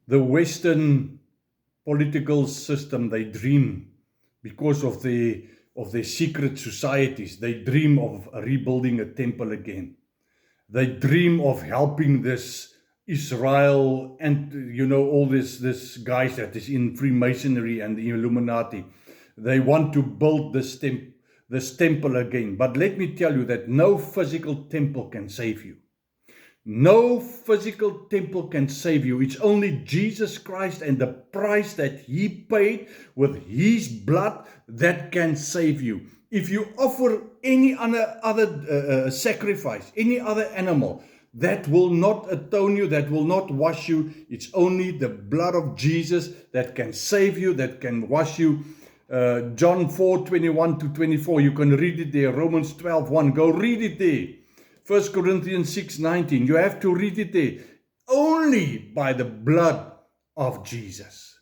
The Western political system, they dream because of their secret societies. They dream of rebuilding a temple again. They dream of helping this Israel and all this guys that is in Freemasonry and the Illuminati. They want to build this temple again. But let me tell you that no physical temple can save you. No physical temple can save you. It's only Jesus Christ and the price that He paid with His blood that can save you. If you offer any other sacrifice, any other animal, that will not atone you, that will not wash you. It's only the blood of Jesus that can save you, that can wash you. John 4:21-24, you can read it there. Romans 12:1, go read it there. 1 Corinthians 6:19, you have to read it there. Only by the blood of Jesus.